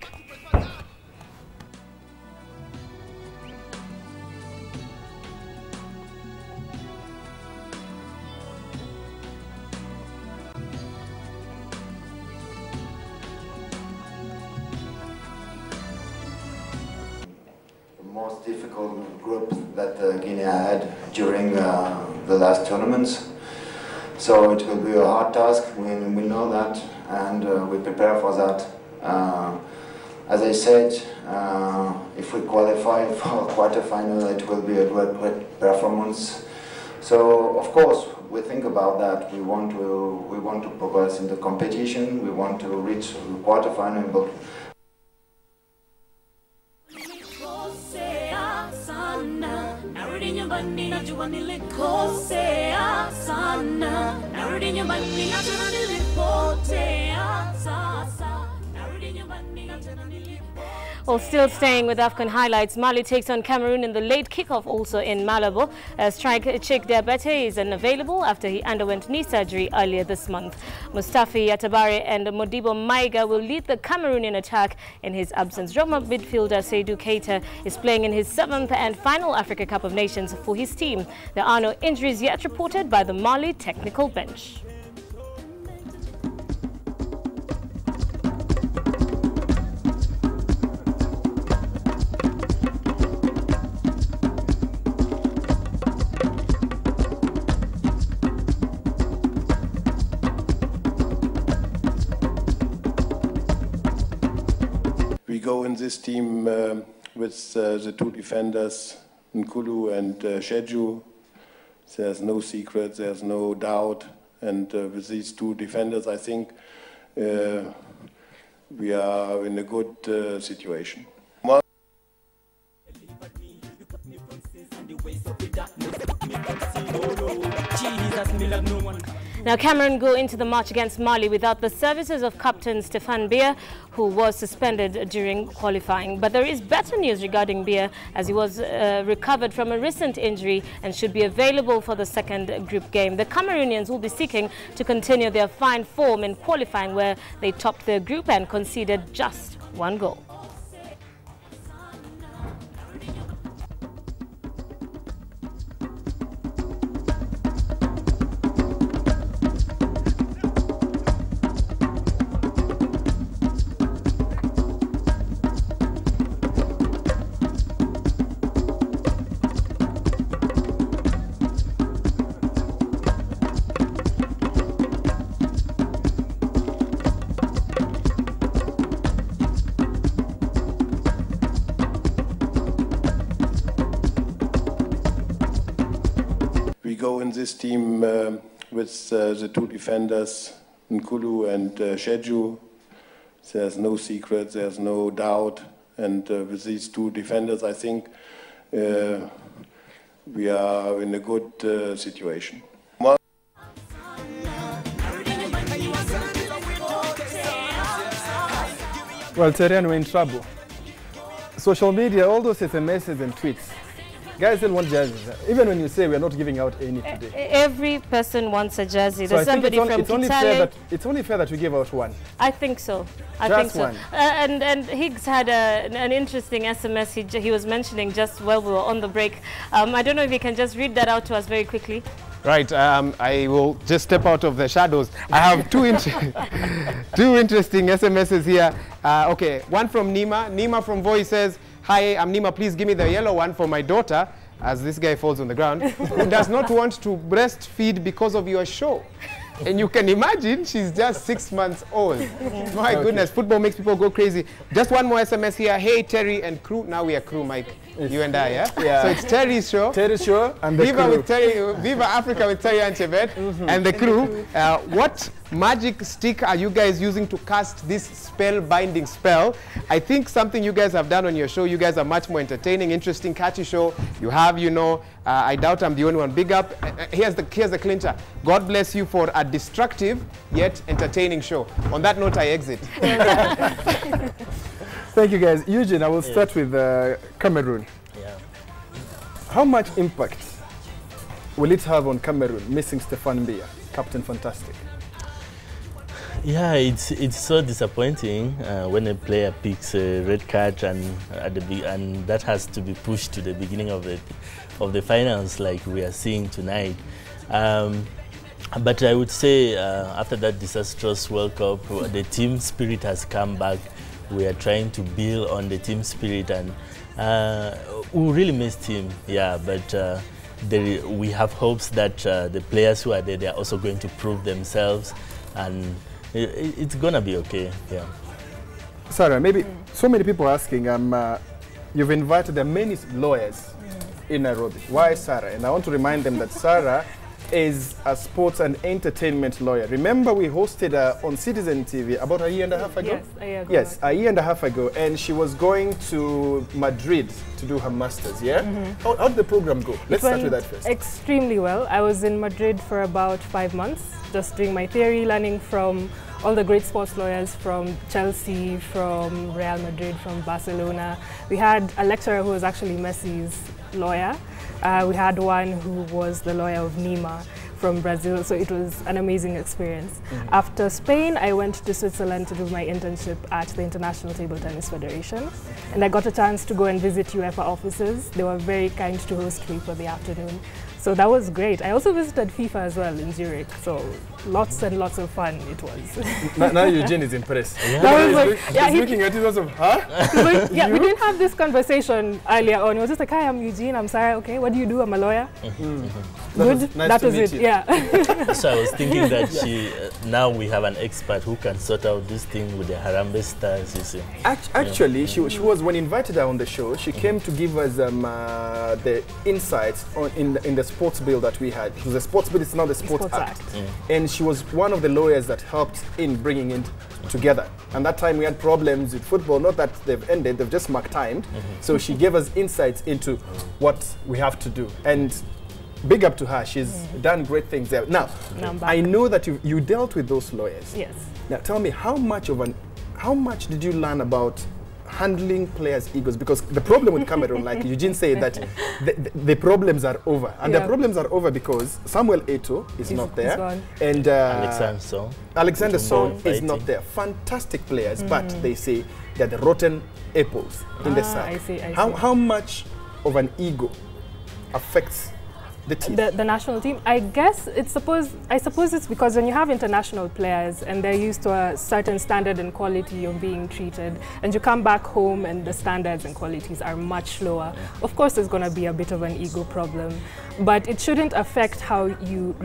Most difficult group that Guinea had during the last tournaments. So it will be a hard task, we know that, and we prepare for that. As I said, if we qualify for quarterfinal, it will be a great performance. So of course, we think about that. We want to progress in the competition. We want to reach the quarterfinal, but Well, still staying with AFCON highlights, Mali takes on Cameroon in the late kickoff also in Malabo. Striker Cheick Diabete is unavailable after he underwent knee surgery earlier this month. Mustafi Yatabare and Modibo Maiga will lead the Cameroonian attack in his absence. Roma midfielder Seydou Keita is playing in his 7th and final Africa Cup of Nations for his team. There are no injuries yet reported by the Mali technical bench. We go in this team with the two defenders, Nkulu and Sheju. There's no secret, there's no doubt. And with these two defenders, I think we are in a good situation. Now, Cameroon go into the match against Mali without the services of captain Stéphane Biya, who was suspended during qualifying. But there is better news regarding Biya, as he was recovered from a recent injury and should be available for the second group game. The Cameroonians will be seeking to continue their fine form in qualifying, where they topped their group and conceded just one goal. We go in this team with the two defenders, Nkulu and Sheju. There's no secret, there's no doubt. And with these two defenders, I think we are in a good situation. Well, Terian, we're in trouble. Social media, all those SMSs and tweets, guys still want jerseys. Even when you say we're not giving out any today. Every person wants a jersey. So There's somebody from it's only fair that we give out one. I think so. I Just think so. one. And Higgs had an interesting SMS he was mentioning just while we were on the break. I don't know if you can just read that out to us very quickly. Right, I will just step out of the shadows. I have two interesting SMSs here. Okay, one from Nima. Nima from Voi says, "Hi, I'm Nima. Please give me the yellow one for my daughter," as this guy falls on the ground, "who does not want to breastfeed because of your show." And you can imagine she's just 6 months old. My goodness, football makes people go crazy. Just one more SMS here. Hey, Terry and crew. Now we are crew, Mike. You and I, yeah? So it's Terry's show. Terry's show and the Viva crew. with Terry, Viva Africa with Terry and Chebet and the crew. What magic stick are you guys using to cast this spell-binding spell? I think something you guys have done on your show. You guys are much more entertaining, interesting, catchy show. You have, you know, I doubt I'm the only one. Big up. Here's the clincher. God bless you for a destructive yet entertaining show. On that note, I exit. Thank you, guys. Eugene, I will start with Cameroon. Yeah. How much impact will it have on Cameroon, missing Stefan Mbia, Captain Fantastic? Yeah, it's so disappointing when a player picks a red card and and that has to be pushed to the beginning of the finals, like we are seeing tonight. But I would say after that disastrous World Cup, the team spirit has come back. We are trying to build on the team spirit, and we really missed him. Yeah, but we have hopes that the players who are there, they are also going to prove themselves, and it's gonna be okay. Yeah. Sarah, maybe so many people asking. You've invited many lawyers in Nairobi. Why Sarah? And I want to remind them that Sarah is a sports and entertainment lawyer. Remember, we hosted her on Citizen TV about a year and a half ago? Yes, a year ago. Yes, a year and a half ago. And she was going to Madrid to do her master's, yeah? How did the program go? Let's start with that first. Extremely well. I was in Madrid for about 5 months, just doing my theory, learning from all the great sports lawyers from Chelsea, from Real Madrid, from Barcelona. We had a lecturer who was actually Messi's lawyer. We had one who was the lawyer of Nima from Brazil, so it was an amazing experience. After Spain, I went to Switzerland to do my internship at the International Table Tennis Federation, and I got a chance to go and visit UEFA offices. They were very kind to host me for the afternoon. So that was great. I also visited FIFA as well in Zurich, so lots and lots of fun it was. Now Eugene is impressed. Yeah. He's looking at you as of, huh? Yeah, we didn't have this conversation earlier on. It was just like, hi, I'm Eugene, I'm Sarah, okay, what do you do? I'm a lawyer. Good, nice that to was meet it, you. yeah. So I was thinking that now we have an expert who can sort out this thing with the Harambe stars, you see. Actually, she was, when invited her on the show, she came to give us the insights in the sports bill that we had. It was a sports bill, it's now the Sports Act. And she was one of the lawyers that helped in bringing it together. And that time we had problems with football, not that they've ended, they've just mark timed. So she gave us insights into what we have to do. And big up to her, she's done great things there. Now, I know that you dealt with those lawyers. Yes. Now tell me, how much did you learn about handling players' egos? Because the problem with Cameroon, like Eugene said, that the problems are over. And the problems are over because Samuel Eto'o is not there. And Alexander Song is not there. Fantastic players, but they say they're the rotten apples in the sack. I see. How much of an ego affects the team? The national team, I suppose it's because when you have international players and they're used to a certain standard and quality of being treated, and you come back home and the standards and qualities are much lower, of course there's going to be a bit of an ego problem, but it shouldn't affect how you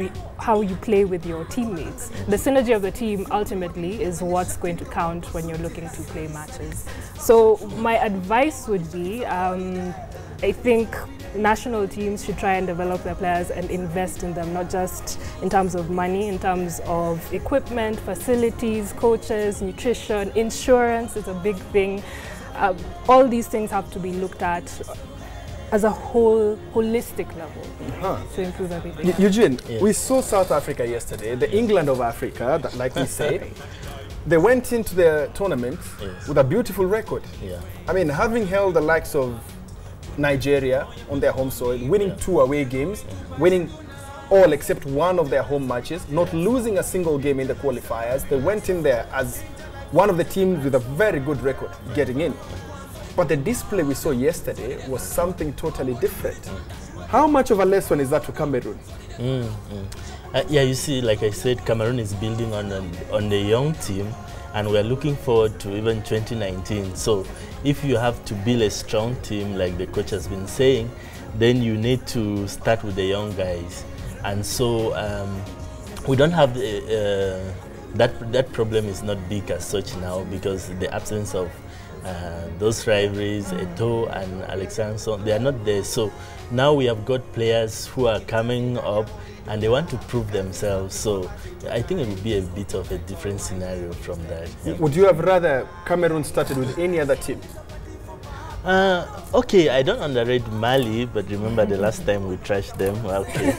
play with your teammates. The synergy of the team ultimately is what's going to count when you're looking to play matches. So my advice would be, I think national teams should try and develop their players and invest in them, not just in terms of money, in terms of equipment, facilities, coaches, nutrition, insurance is a big thing. All these things have to be looked at as a holistic level to improve everything. Eugene, we saw South Africa yesterday, the England of Africa, like we said. They went into the tournament with a beautiful record. I mean, having held the likes of Nigeria on their home soil, winning 2 away games, winning all except one of their home matches, not losing a single game in the qualifiers. They went in there as one of the teams with a very good record getting in. But the display we saw yesterday was something totally different. How much of a lesson is that to Cameroon? Yeah, you see, like I said, Cameroon is building on the young team, and we're looking forward to even 2019. So if you have to build a strong team, like the coach has been saying, then you need to start with the young guys. And so we don't have that problem is not big as such now, because the absence of those rivalries, Eto'o and Alexander, they are not there. So now we have got players who are coming up and they want to prove themselves. So I think it would be a bit of a different scenario from that. Yeah. Would you have rather Cameroon started with any other team? Okay, I don't underrate Mali, but remember the last time we trashed them. Okay.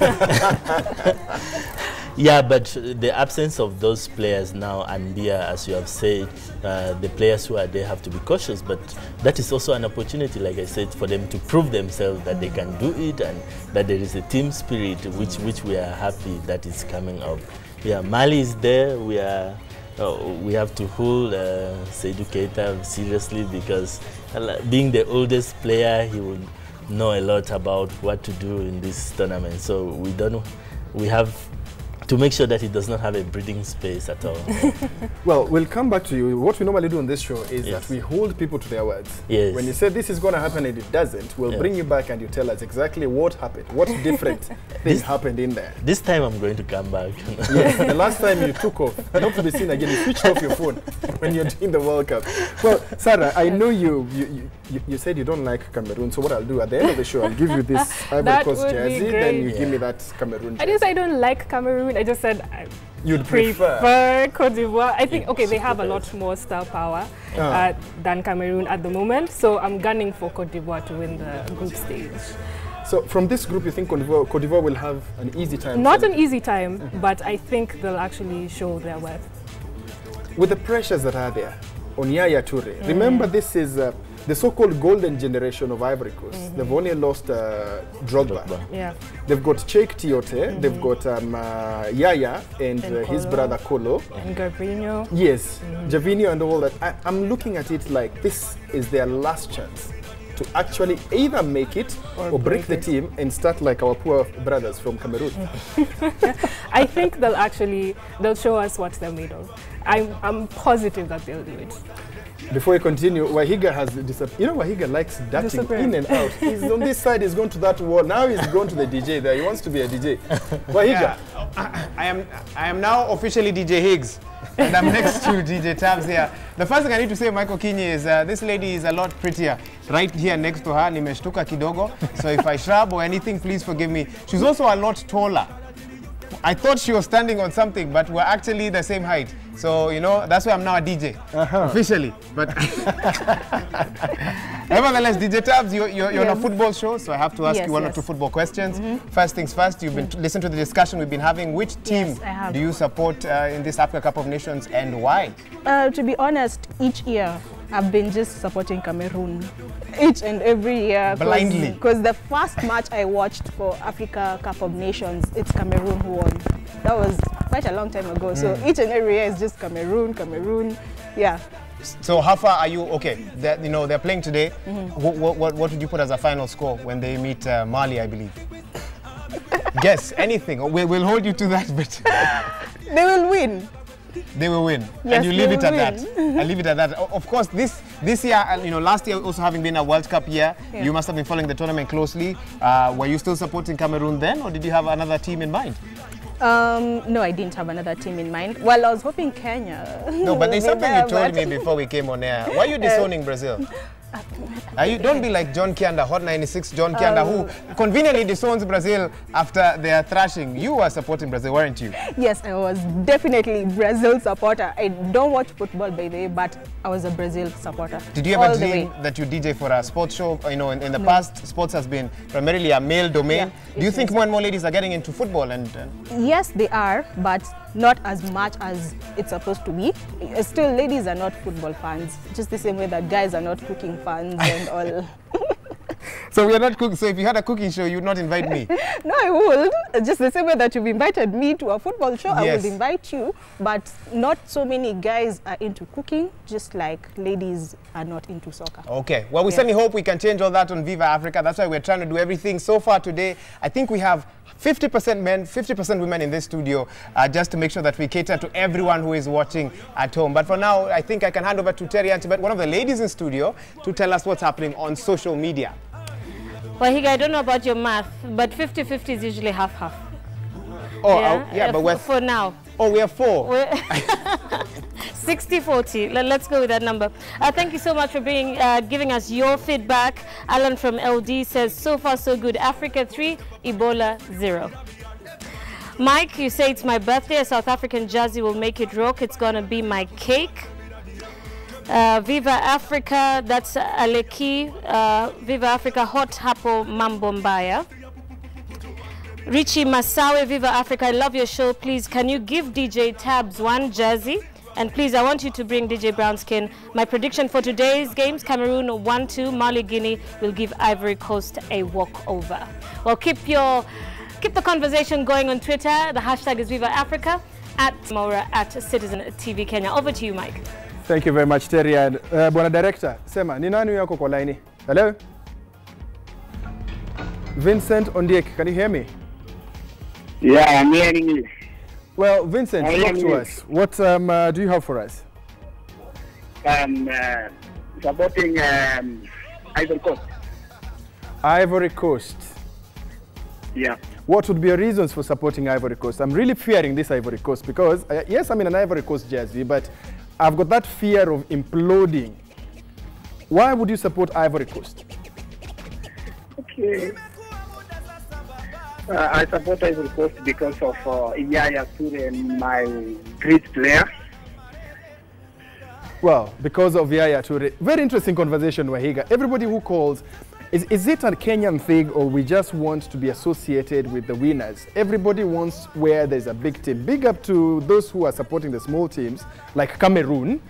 Yeah, but the absence of those players now, and as you have said, the players who are there have to be cautious, but that is also an opportunity, like I said, for them to prove themselves that they can do it and that there is a team spirit which we are happy that is coming up. Yeah, Mali is there. We have to hold Seydou Keita seriously, because being the oldest player, he would know a lot about what to do in this tournament. So we have to make sure that he does not have a breathing space at all. Well, we'll come back to you. What we normally do on this show is that we hold people to their words. Yes. When you say this is going to happen and it doesn't, we'll bring you back and you tell us exactly what happened, what different things happened in there. This time I'm going to come back. Yes, the last time you took off, not to be seen again, you switched off your phone when you're doing the World Cup. Well, Sarah, I know you said you don't like Cameroon, so what I'll do at the end of the show, I'll give you this Ivory Coast jersey, then you give me that Cameroon jersey. I didn't say I don't like Cameroon, I just said I You'd prefer Cote d'Ivoire. I think, okay, they have a lot more star power than Cameroon at the moment, so I'm gunning for Cote d'Ivoire to win the group stage. So from this group, you think Cote d'Ivoire will have an easy time? Not an easy time, but I think they'll actually show their worth. With the pressures that are there on Yaya Toure, remember this is the so-called golden generation of Ivory Coast. They've only lost Drogba. Yeah. They've got Cheikh Tiote, they've got Yaya and his brother Kolo. And Gervinho. Yes, Gervinho and all that. I'm looking at it like this is their last chance to actually either make it or break the team and start like our poor brothers from Cameroon. I think they'll show us what they're made of. I'm positive that they'll do it. Before we continue, Wahiga has disappeared. You know, Wahiga likes darting in and out. He's on this side, he's gone to that wall. Now he's gone to the DJ there. He wants to be a DJ. Wahiga. Yeah, I am now officially DJ Higgs. And I'm next to DJ Tabs here. The first thing I need to say, Michael Kinyi, is this lady is a lot prettier. Right here next to her, nimeshtuka kidogo. So if I shrub or anything, please forgive me. She's also a lot taller. I thought she was standing on something, but we're actually the same height. So, you know, that's why I'm now a DJ, officially. But nevertheless, DJ Tabs, you're on a football show, so I have to ask you one or two football questions. First things first, you've been listen to the discussion we've been having. Which team do you support in this Africa Cup of Nations and why? To be honest, each year I've been just supporting Cameroon each and every year. Blindly? Because the first match I watched for Africa Cup of Nations, it's Cameroon who won. That was quite a long time ago. So each and every year is just Cameroon. Yeah. So how far are you? Okay, they're playing today. What would you put as a final score when they meet Mali, I believe? Guess anything. We'll hold you to that, but they will win. They will win, yes, and you leave it at that. I leave it at that. Of course, this year, last year also having been a World Cup year, you must have been following the tournament closely. Were you still supporting Cameroon then, or did you have another team in mind? No, I didn't have another team in mind. Well, I was hoping Kenya. No, but there's something you told me before we came on air. Why are you disowning Brazil? Don't be like John Kianda, Hot 96 John Kianda, who conveniently disowns Brazil after their thrashing. You were supporting Brazil, weren't you? Yes, I was definitely Brazil supporter. I don't watch football, by the way, but I was a Brazil supporter. Did you ever dream that you DJ for a sports show? You know, in the past, sports has been primarily a male domain. Do you think more and more ladies are getting into football? Yes, they are, but not as much as it's supposed to be. Still, ladies are not football fans, just the same way that guys are not cooking fans and all. So we are not cooking. So if you had a cooking show, you would not invite me? No, I would. Just the same way that you've invited me to a football show, I would invite you. But not so many guys are into cooking, just like ladies are not into soccer. Okay. Well, we certainly hope we can change all that on Viva Africa. That's why we're trying to do everything. So far today, I think we have 50% men, 50% women in this studio, just to make sure that we cater to everyone who is watching at home. But for now, I think I can hand over to Terry Antibet, one of the ladies in studio, to tell us what's happening on social media. Well, Higa, I don't know about your math, but 50-50 is usually half-half. Oh, yeah, but we're... For now. Oh, we are 4. 60-40. Let's go with that number. Thank you so much for being giving us your feedback. Alan from LD says, so far so good. Africa 3, Ebola 0. Mike, you say it's my birthday. A South African jersey will make it rock. It's going to be my cake. Viva Africa, that's Aleki. Viva Africa, hot hapo mambo mbaya. Richie Masawe, Viva Africa, I love your show. Please, can you give DJ Tabs 1 jersey? And please, I want you to bring DJ Brownskin. My prediction for today's games, Cameroon 1-2, Mali Guinea will give Ivory Coast a walkover. Well, keep the conversation going on Twitter. The hashtag is Viva Africa, @Maura, @Citizen TV Kenya. Over to you, Mike. Thank you very much, Terry. And Bwana Director, sema, ni nani yako kwa laini? Hello? Vincent Ondiek, can you hear me? Yeah, I'm hearing you. Well, Vincent, talk to us. What do you have for us? Supporting Ivory Coast. Ivory Coast. Yeah. What would be your reasons for supporting Ivory Coast? I'm really fearing this Ivory Coast because, yes, I'm in an Ivory Coast jersey, but I've got that fear of imploding. Why would you support Ivory Coast? Okay. I support Ivory Coast because of Yaya Toure, my great player. Well, because of Yaya Toure. Very interesting conversation, Wahiga. Everybody who calls, is it a Kenyan thing or we just want to be associated with the winners? Everybody wants where there's a big team. Big up to those who are supporting the small teams, like Cameroon.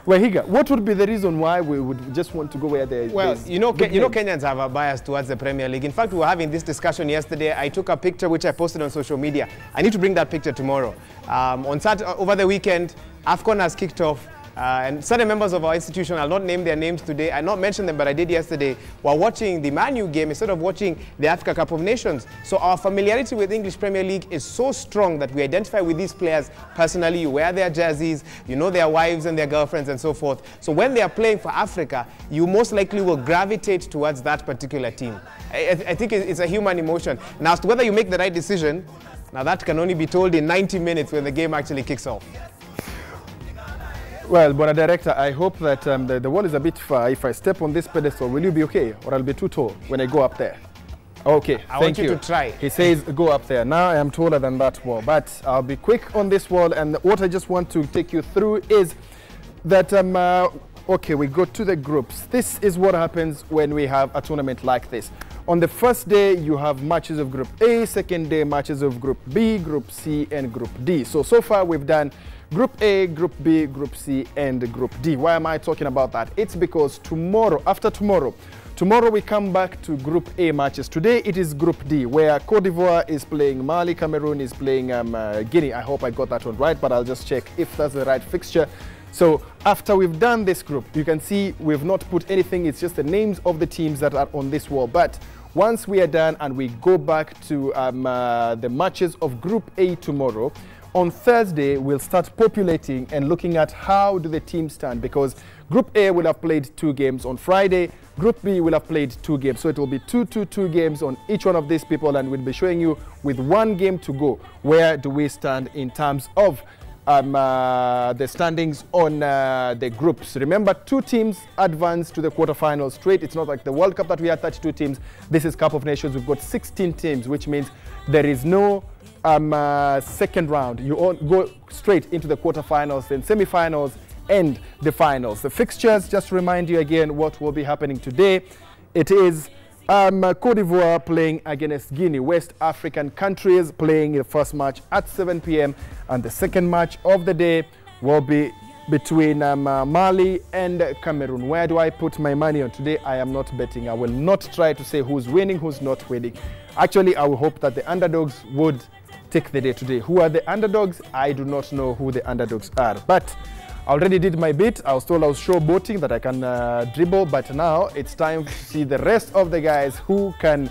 Wahiga, what would be the reason why we would just want to go where there is? Well, you know Kenyans have a bias towards the Premier League. In fact, we were having this discussion yesterday. I took a picture which I posted on social media. I need to bring that picture tomorrow. On Saturday, over the weekend, AFCON has kicked off. And certain members of our institution, I'll not name their names today, I'll not mention them, but I did yesterday, while watching the Man U game instead of watching the Africa Cup of Nations. So our familiarity with English Premier League is so strong that we identify with these players personally. You wear their jerseys, you know their wives and their girlfriends and so forth. So when they are playing for Africa, you most likely will gravitate towards that particular team. I think it's a human emotion. Now, as to whether you make the right decision, now that can only be told in 90 minutes when the game actually kicks off. Well, Bona Director, I hope that the wall is a bit far. If I step on this pedestal, will you be okay? Or I'll be too tall when I go up there? Okay, I want you to try. He says go up there. Now I am taller than that wall, but I'll be quick on this wall. And what I just want to take you through is that, okay, we go to the groups. This is what happens when we have a tournament like this. On the first day, you have matches of Group A. Second day, matches of Group B, Group C, and Group D. So far we've done Group A, Group B, Group C, and Group D. Why am I talking about that? It's because tomorrow, after tomorrow, we come back to Group A matches. Today it is Group D, where Cote d'Ivoire is playing Mali, Cameroon is playing Guinea. I hope I got that one right, but I'll just check if that's the right fixture. So after we've done this group, you can see we've not put anything. It's just the names of the teams that are on this wall. But once we are done and we go back to the matches of Group A tomorrow, on Thursday, we'll start populating and looking at how do the teams stand, because Group A will have played 2 games on Friday, Group B will have played 2 games. So it will be 2 games on each one of these people, and we'll be showing you with 1 game to go, where do we stand in terms of the standings on the groups. Remember, 2 teams advance to the quarterfinals straight. It's not like the World Cup that we had 32 teams. This is Cup of Nations. We've got 16 teams, which means there is no second round. You all go straight into the quarterfinals, then semifinals, and the finals. The fixtures, just to remind you again what will be happening today. It is Cote d'Ivoire playing against Guinea. West African countries playing the first match at 7 p.m. and the second match of the day will be between Mali and Cameroon. Where do I put my money on today? I am not betting. I will not try to say who's winning, who's not winning. Actually, I will hope that the underdogs would take the day today. Who are the underdogs? I do not know who the underdogs are. But I already did my bit. I was told I was showboating that I can dribble, but now it's time to see the rest of the guys who can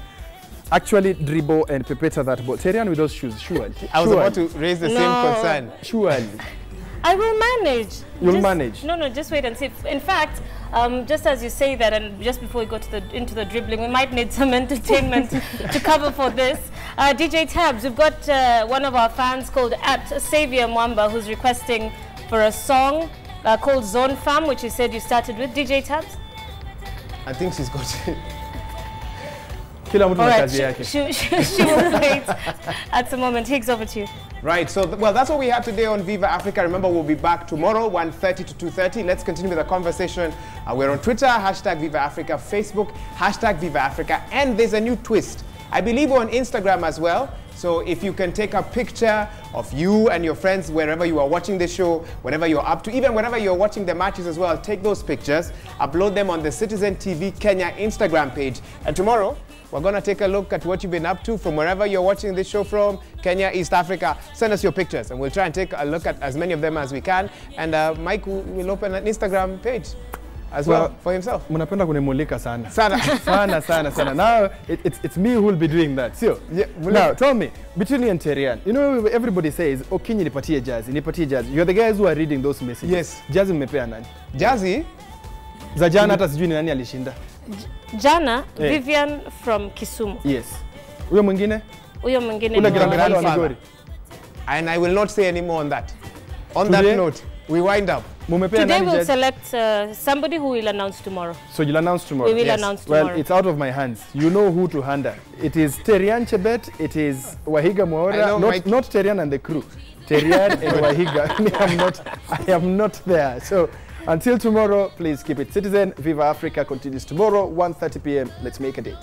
actually dribble and pepeta that ball. Terian with those shoes, surely. I was about to raise the same concern. Surely. I will manage. You'll manage? No, just wait and see. In fact, just as you say that, and just before we go into the dribbling, we might need some entertainment to cover for this. DJ Tabs, we've got one of our fans called @Savior Mwamba who's requesting for a song called Zone Fam, which you said you started with. DJ Tabs? I think she's got it. All right, she will play it at the moment. Higgs, over to you. Right, so, well, that's what we have today on Viva Africa. Remember, we'll be back tomorrow, 1:30 to 2:30. Let's continue with the conversation. We're on Twitter, #Viva Africa, Facebook, #Viva Africa, and there's a new twist. I believe we're on Instagram as well. So if you can take a picture of you and your friends wherever you are watching the show, whatever you're up to, even whenever you're watching the matches as well, take those pictures, upload them on the Citizen TV Kenya Instagram page. And tomorrow, we're going to take a look at what you've been up to from wherever you're watching this show from, Kenya, East Africa. Send us your pictures and we'll try and take a look at as many of them as we can. And Mike will open an Instagram page as well for himself. Munapenda kunimulika sana. Sana. sana. Now, it's me who will be doing that. So, yeah, now, tell me, between you and Terian, you know, everybody says, Okinyi nipatie jazzy. You're the guys who are reading those messages. Yes. Jazzy mmepea nani? Jazzy? Za jana hata sijui ni nani alishinda. Jana, Vivian from Kisumu. Yes. Huyo mwingine? Huyo mwingine ni Migori. And I will not say any more on that. On that note, we wind up. Today we'll select somebody who will announce tomorrow. So you'll announce tomorrow? We will announce tomorrow. Well, it's out of my hands. You know who to handle. It is Terian Chebet, it is Wahiga Mwaura, not Terian and the crew. Terian and Wahiga. I am not there. So until tomorrow, please keep it Citizen. Viva Africa continues tomorrow, 1:30 p.m. Let's make a date.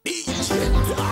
DJ